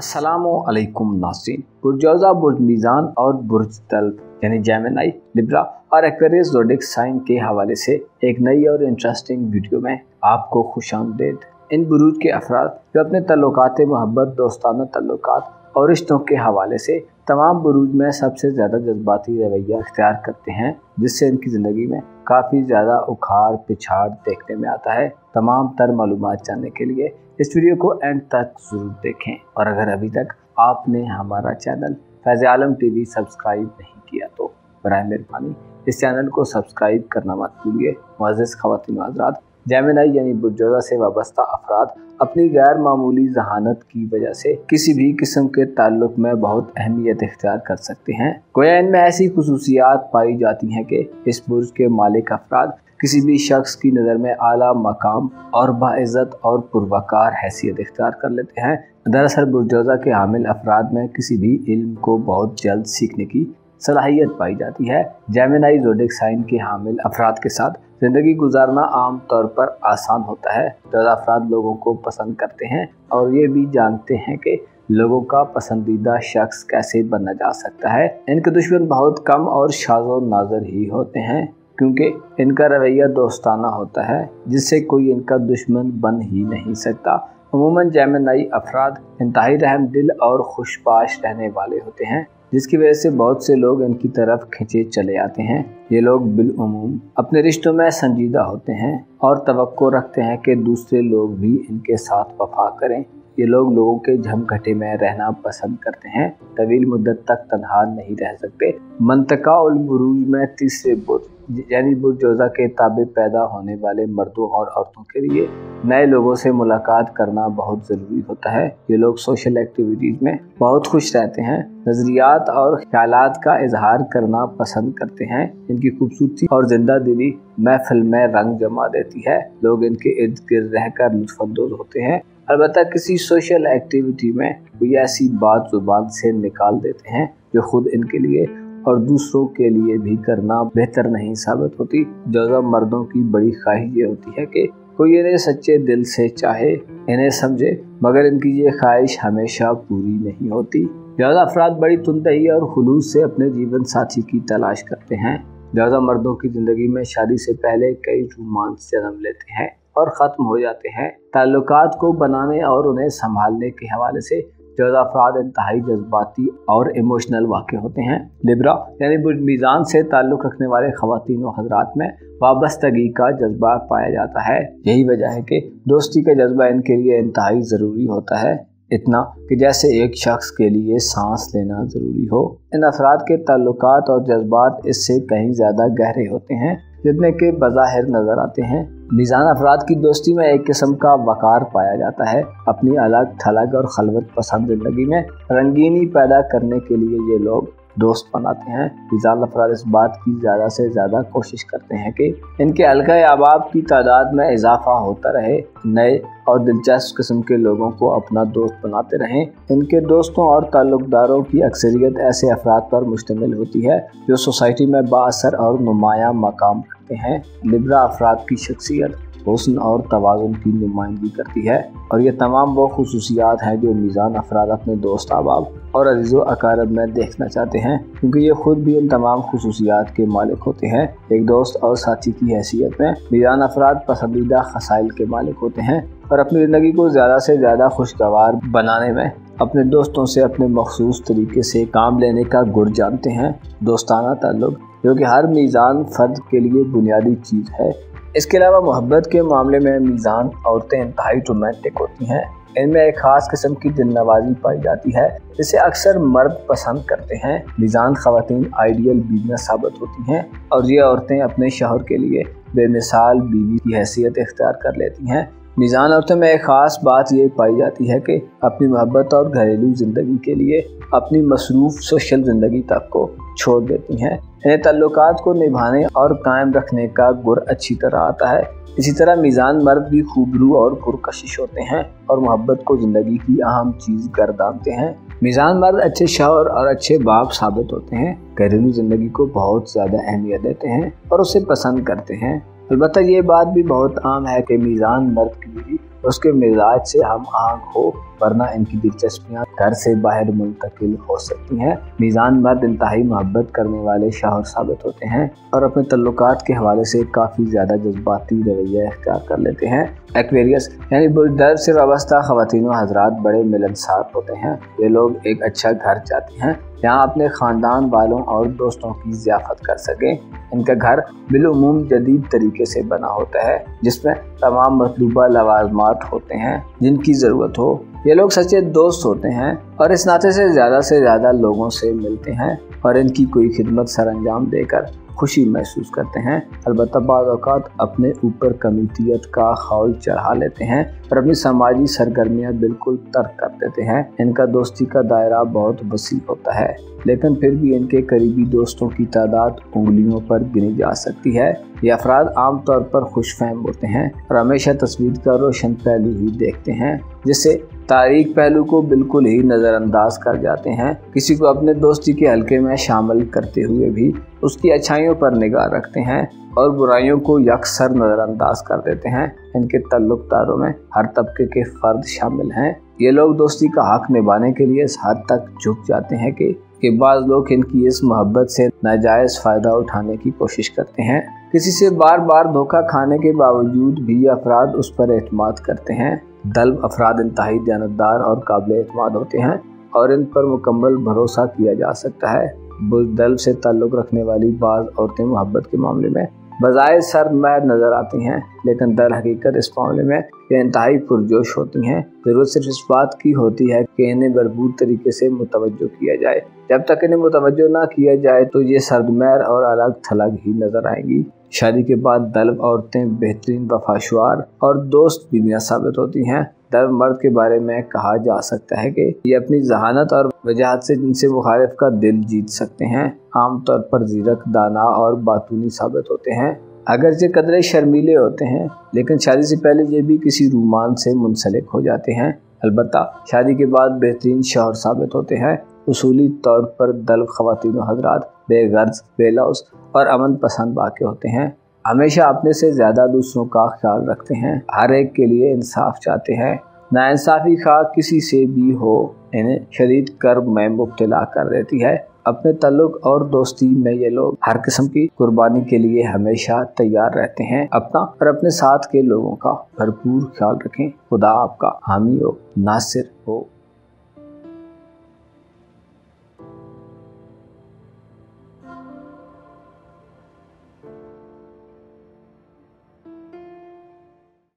अस्सलामुअलैकुम नाज़रीन। बुर्जौज़ा, बुर्ज मीज़ान और बुर्ज तल्ब यानी जेमिनी, लिब्रा और एक्वेरियस ज़ोडिक साइन के हवाले से एक नई और इंटरेस्टिंग वीडियो में आपको खुशामदीद। इन बुरूज के अफराद जो अपने तल्लुकात मोहब्बत, दोस्ताना तल्लुकात और रिश्तों के हवाले से तमाम बुरूज में सबसे ज़्यादा जज्बाती रवैया इख्तियार करते हैं, जिससे इनकी ज़िंदगी में काफ़ी ज़्यादा उखाड़ पिछाड़ देखने में आता है। तमाम तर मालूमात जानने के लिए इस वीडियो को एंड तक ज़रूर देखें, और अगर अभी तक आपने हमारा चैनल फैज़ आलम टीवी सब्सक्राइब नहीं किया तो बराए मेहरबानी इस चैनल को सब्सक्राइब करना मत भूलिए। मुअज़्ज़िज़ ख़वातीन व हज़रात, जेमिनी यानी बुर्जौज़ा से वाबस्ता अफराद अपनी गैर मामूली जहानत की वजह से किसी भी किस्म के ताल्लुक में बहुत अहमियत इख्तियार कर सकते हैं। गोया इनमें ऐसी खुसूसियात पाई जाती हैं कि इस बुर्ज के मालिक अफराद किसी भी शख्स की नज़र में आला मकाम और बाइज़्ज़त और पुरवकार हैसियत इख्तियार कर लेते हैं। दरअसल बुर्जौज़ा के हामिल अफराद में किसी भी इल्म को बहुत जल्द सीखने की सलाहियत पाई जाती है। जेमिनी ज़ोडिक साइन के हामिल अफराद के साथ ज़िंदगी गुजारना आम तौर पर आसान होता है। ज़्यादा अफराद लोगों को पसंद करते हैं और ये भी जानते हैं कि लोगों का पसंदीदा शख्स कैसे बनना जा सकता है। इनके दुश्मन बहुत कम और शाज़ो नाज़र ही होते हैं, क्योंकि इनका रवैया दोस्ताना होता है, जिससे कोई इनका दुश्मन बन ही नहीं सकता। अमूमन जेमिनी अफराद इंतहाई रहम दिल और खुशबाश रहने वाले होते हैं, जिसकी वजह से बहुत से लोग इनकी तरफ खिंचे चले आते हैं। ये लोग बिलउमूम अपने रिश्तों में संजीदा होते हैं और तवक्को रखते हैं कि दूसरे लोग भी इनके साथ वफा करें। ये लोगों के झमघटे में रहना पसंद करते हैं, तवील मुद्दत तक तन्हा नहीं रह सकते। मंतका उल बुरूज में तीसरे बुर्ज यानी बुर्जौज़ा के ताबे पैदा होने वाले मर्दों और औरतों के लिए नए लोगों से मुलाकात करना बहुत ज़रूरी होता है। ये लोग सोशल एक्टिविटीज़ में बहुत खुश रहते हैं, नज़रियात और ख्यालात का इजहार करना पसंद करते हैं। इनकी खूबसूरती और जिंदा दिली महफिल में रंग जमा देती है। लोग इनके इर्द गिर्द रहकर लुत्फ़अंदोज़ होते हैं। अलबत्ता किसी सोशल एक्टिविटी में कोई ऐसी बात ज़ुबान से निकाल देते हैं जो खुद इनके लिए और दूसरों के लिए भी करना बेहतर नहीं साबित होती। ज़्यादा मर्दों की बड़ी ख्वाहिश ये होती है कि कोई इन्हें सच्चे दिल से चाहे, इन्हें समझे, मगर इनकी ये ख्वाहिश हमेशा पूरी नहीं होती। ज़्यादा अफराद बड़ी तुंदही और खुलूस से अपने जीवन साथी की तलाश करते हैं। ज़्यादा मर्दों की ज़िंदगी में शादी से पहले कई रोमांस जन्म लेते हैं और ख़त्म हो जाते हैं। ताल्लुकात को बनाने और उन्हें संभालने के हवाले से ज़्यादा अफराद इंतहाई जज्बाती और इमोशनल वाक़े होते हैं। लिब्रा यानी बुर्ज मीज़ान से ताल्लुक़ रखने वाले ख़वातीन व हज़रात में वाबस्तगी का जज्बा पाया जाता है। यही वजह है कि दोस्ती का जज्बा इनके लिए इंतहाई ज़रूरी होता है, इतना कि जैसे एक शख्स के लिए सांस लेना ज़रूरी हो। इन अफराद के ताल्लुकात और जज्बात इससे कहीं ज़्यादा गहरे होते हैं जितने के बज़ाहिर नज़र आते हैं। मीज़ान अफराद की दोस्ती में एक किस्म का वक़ार पाया जाता है। अपनी अलग थलग और खलवत पसंद ज़िंदगी में रंगीनी पैदा करने के लिए ये लोग दोस्त बनाते हैं। मीज़ान अफराद इस बात की ज़्यादा से ज़्यादा कोशिश करते हैं कि इनके हल्का अहबाब की तादाद में इजाफा होता रहे, नए और दिलचस्प किस्म के लोगों को अपना दोस्त बनाते रहें। इनके दोस्तों और ताल्लुकदारों की अक्सरियत ऐसे अफराद पर मुश्तमिल होती है जो सोसाइटी में बाअसर और नुमाया मकाम रखते हैं। लिब्रा अफराद की शख्सियत हुस्न और तवाज़ुन की नुमाइंदगी करती है, और ये तमाम वो खुसूसियात हैं जो मीज़ान अफराद अपने दोस्त अहबाब और अज़ीज़ो अकारब में देखना चाहते हैं, क्योंकि ये खुद भी इन तमाम खुसूसियात के मालिक होते हैं। एक दोस्त और साथी की हैसियत में मीज़ान अफराद पसंदीदा खसाइल के मालिक होते हैं और अपनी ज़िंदगी को ज़्यादा से ज़्यादा खुशगवार बनाने में अपने दोस्तों से अपने मखसूस तरीके से काम लेने का गुर जानते हैं। दोस्ताना ताल्लुक़ जो कि हर मीज़ान फ़र्द के लिए बुनियादी चीज़ है। इसके अलावा मोहब्बत के मामले में मीज़ान औरतें इंतहाई रोमांटिक होती हैं। इनमें एक ख़ास किस्म की दिलनवाज़ी पाई जाती है जिसे अक्सर मर्द पसंद करते हैं। मीज़ान ख़वातीन आइडियल बीवियाँ साबित होती हैं और ये औरतें अपने शौहर के लिए बेमिसाल बीवी की हैसियत इख्तियार कर लेती हैं। मीज़ान औरतों में एक ख़ास बात ये पाई जाती है कि अपनी मोहब्बत और घरेलू ज़िंदगी के लिए अपनी मसरूफ़ सोशल ज़िंदगी तक को छोड़ देती हैं। इन्हें ताल्लुकात को निभाने और कायम रखने का गुर अच्छी तरह आता है। इसी तरह मीज़ान मर्द भी खूबरू और पुरकशिश होते हैं और मोहब्बत को ज़िंदगी की अहम चीज़ गर्दानते हैं। मीज़ान मर्द अच्छे शौहर और अच्छे बाप साबित होते हैं, घरेलू ज़िंदगी को बहुत ज़्यादा अहमियत देते हैं और उसे पसंद करते हैं। अलबत्ता ये बात भी बहुत आम है कि मीज़ान मर्द की बीवी उसके मिजाज से हम आहंग हो वरना इनकी दिलचस्पियां घर से बाहर मुंतकिल हो सकती हैं। मीज़ान मर्द इंतहाई मोहब्बत करने वाले शौहर साबित होते हैं और अपने तल्लुकात के हवाले से काफ़ी ज़्यादा जज्बाती रवैया इख्तियार कर लेते हैं। एक्वेरियस यानी बुर्ज से वाबस्ता ख़वातीन व हज़रात बड़े मिलनसार होते हैं। ये लोग एक अच्छा घर चाहते हैं जहाँ अपने ख़ानदान वालों और दोस्तों की ज़ियाफ़त कर सकें। इनका घर बिलुमूम जदीद तरीके से बना होता है जिसमें तमाम मतलूबा लवाज़मात होते हैं जिनकी ज़रूरत हो। ये लोग सच्चे दोस्त होते हैं और इस नाते से ज़्यादा लोगों से मिलते हैं और इनकी कोई खिदमत सरअंजाम देकर खुशी महसूस करते हैं। अलबत्ता बाज़ औक़ात अपने ऊपर कमीतियत का खौल चढ़ा लेते हैं और अपनी समाजी सरगर्मियाँ बिल्कुल तर्क कर देते हैं। इनका दोस्ती का दायरा बहुत वसी होता है लेकिन फिर भी इनके करीबी दोस्तों की तादाद उंगलियों पर गिनी जा सकती है। ये अफराद आम तौर पर खुशफहम होते हैं और हमेशा तस्वीर का रोशन पहलू ही देखते हैं जिससे तारीख पहलू को बिल्कुल ही नज़रअंदाज कर जाते हैं। किसी को अपने दोस्ती के हल्के में शामिल करते हुए भी उसकी अच्छाइयों पर निगाह रखते हैं और बुराइयों को यकसर नज़रअंदाज कर देते हैं। इनके ताल्लुकदारों में हर तबके के फ़र्द शामिल हैं। ये लोग दोस्ती का हक निभाने के लिए इस हद तक झुक जाते हैं कि बाज़ लोग इनकी इस मोहब्बत से नाजायज़ फ़ायदा उठाने की कोशिश करते हैं। किसी से बार बार धोखा खाने के बावजूद भी अफराद उस पर एतमाद करते हैं। दल्ब अफराद इंतहाई दयानतदार और काबिल एतमाद होते हैं और इन पर मुकम्मल भरोसा किया जा सकता है। बुज़दल्ब से ताल्लुक़ रखने वाली बाज़ औरतें मोहब्बत के मामले में बज़ाहिर सर्दमहर नज़र आती हैं लेकिन दर हकीकत इस मामले में ये इंतहाई पुरजोश होती हैं। ज़रूरत सिर्फ इस बात की होती है कि इन्हें भरपूर तरीके से मुतवज्जो किया जाए। जब तक इन्हें मुतवज्जो ना किया जाए तो ये सर्दमहर और अलग थलग ही नज़र आएंगी। शादी के बाद दल्ब औरतें बेहतरीन वफाशुआर और दोस्त बीवियाँ साबित होती हैं। दल्ब मर्द के बारे में कहा जा सकता है कि ये अपनी जहानत और वजाहत से जिनसे मुखालिफ का दिल जीत सकते हैं। आमतौर पर ज़ीरक, दाना और बातूनी साबित होते हैं। अगरचे कदरे शर्मीले होते हैं लेकिन शादी से पहले ये भी किसी रोमांच से मुंसलिक हो जाते हैं। अलबत्ता शादी के बाद बेहतरीन शौहर साबित होते हैं। उसूली तौर पर दल्ब ख़वातीन व हज़रात बेगर्ज, बेलौस और अमन पसंद वाक़े होते हैं। हमेशा अपने से ज़्यादा दूसरों का ख्याल रखते हैं। हर एक के लिए इंसाफ चाहते हैं। नाइंसाफ़ी खा किसी से भी हो इन्हें शदीद कर्ब में मुब्तला कर देती है। अपने ताल्लुक़ और दोस्ती में ये लोग हर किस्म की कुर्बानी के लिए हमेशा तैयार रहते हैं। अपना और अपने साथ के लोगों का भरपूर ख्याल रखें। खुदा आपका हामी हो, नासिर हो।